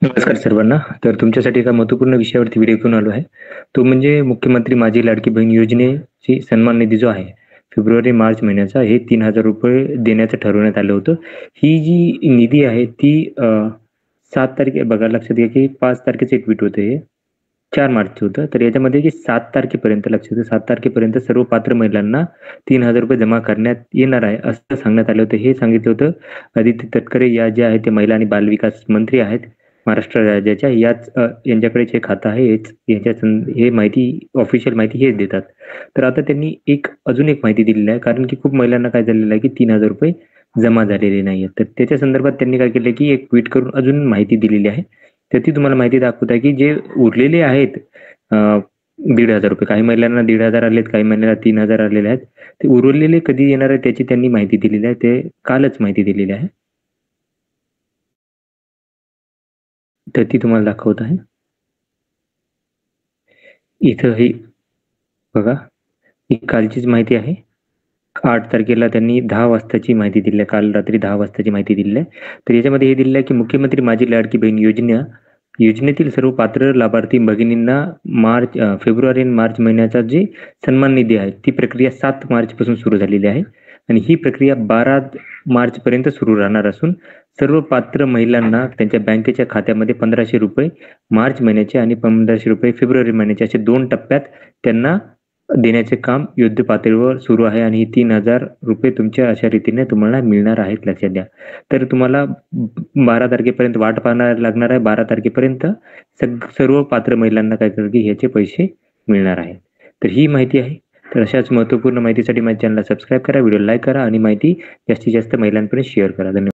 नमस्कार सर्वांना. तर तुमच्यासाठी एका महत्त्वपूर्ण विषयावरती व्हिडिओ घेऊन आलो आहे. तो म्हणजे मुख्यमंत्री माझी लाडकी बहीण योजनेची सन्मान निधी जो आहे, फेब्रुवारी-मार्च महिन्याचा हे ₹3000 देण्याचं ठरवण्यात आलं होतं. ही जी निधी आहे ती 7 तारीख बघा लक्षात घ्या की 5 तारखेचं एक ट्वीट होतं हे. 4 मार्चचं होतं. तर याच्यामध्ये की 7 तारखेपर्यंत लक्षात घ्या 7 तारखेपर्यंत सर्व पात्र महिलांना ₹3000 जमा करण्यात येणार आहे, असं सांगण्यात आलं होतं. हे सांगितलं होतं आदित्य तटकरे या ज्या आहेत ते महिला आणि बालविकास मंत्री आहेत महाराष्ट्र राज्याच्या. यांच्याकडेच हे खातं आहे. हे माहिती ऑफिशियल माहिती हेच देतात. तर आता त्यांनी अजून एक माहिती दिलेली आहे, कारण की खूप महिलांना काय झालेलं आहे की ₹3000 जमा झालेले नाहीयेत. तर त्याच्या संदर्भात त्यांनी काय केलं की एक ट्विट करून अजून माहिती दिलेली आहे. तर ती तुम्हाला माहिती दाखवत आहे की जे उरलेले आहेत ₹1500, काही महिलांना 1500 आलेत, काही महिलांना 3000 आलेले आहेत. ते उरलेले कधी येणार आहे त्याची त्यांनी माहिती दिलेली आहे. ते कालच माहिती दिलेली आहे. तर ती तुम्हाला दाखवत आहे. इथं ही बघा, ही कालचीच माहिती आहे. 8 तारखेला त्यांनी 10 वाजताची माहिती दिली आहे. काल रात्री 10 वाजताची माहिती दिलेली आहे. तर याच्यामध्ये हे दिलेलं आहे की मुख्यमंत्री माझी लाडकी बहीण योजनेतील सर्व पात्र लाभार्थी भगिनींना फेब्रुवारी आणि मार्च महिन्याचा जी सन्मान निधी आहे, ती प्रक्रिया 7 मार्चपासून सुरू झालेली आहे आणि ही प्रक्रिया 12 मार्चपर्यंत सुरू राहणार असून सर्व पात्र महिलांना त्यांच्या बँकेच्या खात्यामध्ये ₹1500 मार्च महिन्याचे आणि ₹1500 फेब्रुवारी महिन्याचे असे 2 टप्प्यात त्यांना देण्याचे काम युद्धपातळीवर सुरू आहे आणि ₹3000 तुमच्या अशा रीतीने तुम्हाला मिळणार आहेत, लक्षात द्या. तर तुम्हाला 12 तारखेपर्यंत वाट पाहायला लागणार आहे. 12 तारखेपर्यंत सर्व पात्र महिलांना काय करेल की ह्याचे पैसे मिळणार आहेत. तर ही माहिती आहे. तर अशाच महत्त्वपूर्ण माहितीसाठी माझ्या चॅनलला सबस्क्राईब करा, व्हिडिओ लाईक करा आणि माहिती जास्तीत जास्त महिलांपर्यंत शेअर करा. धन्यवाद.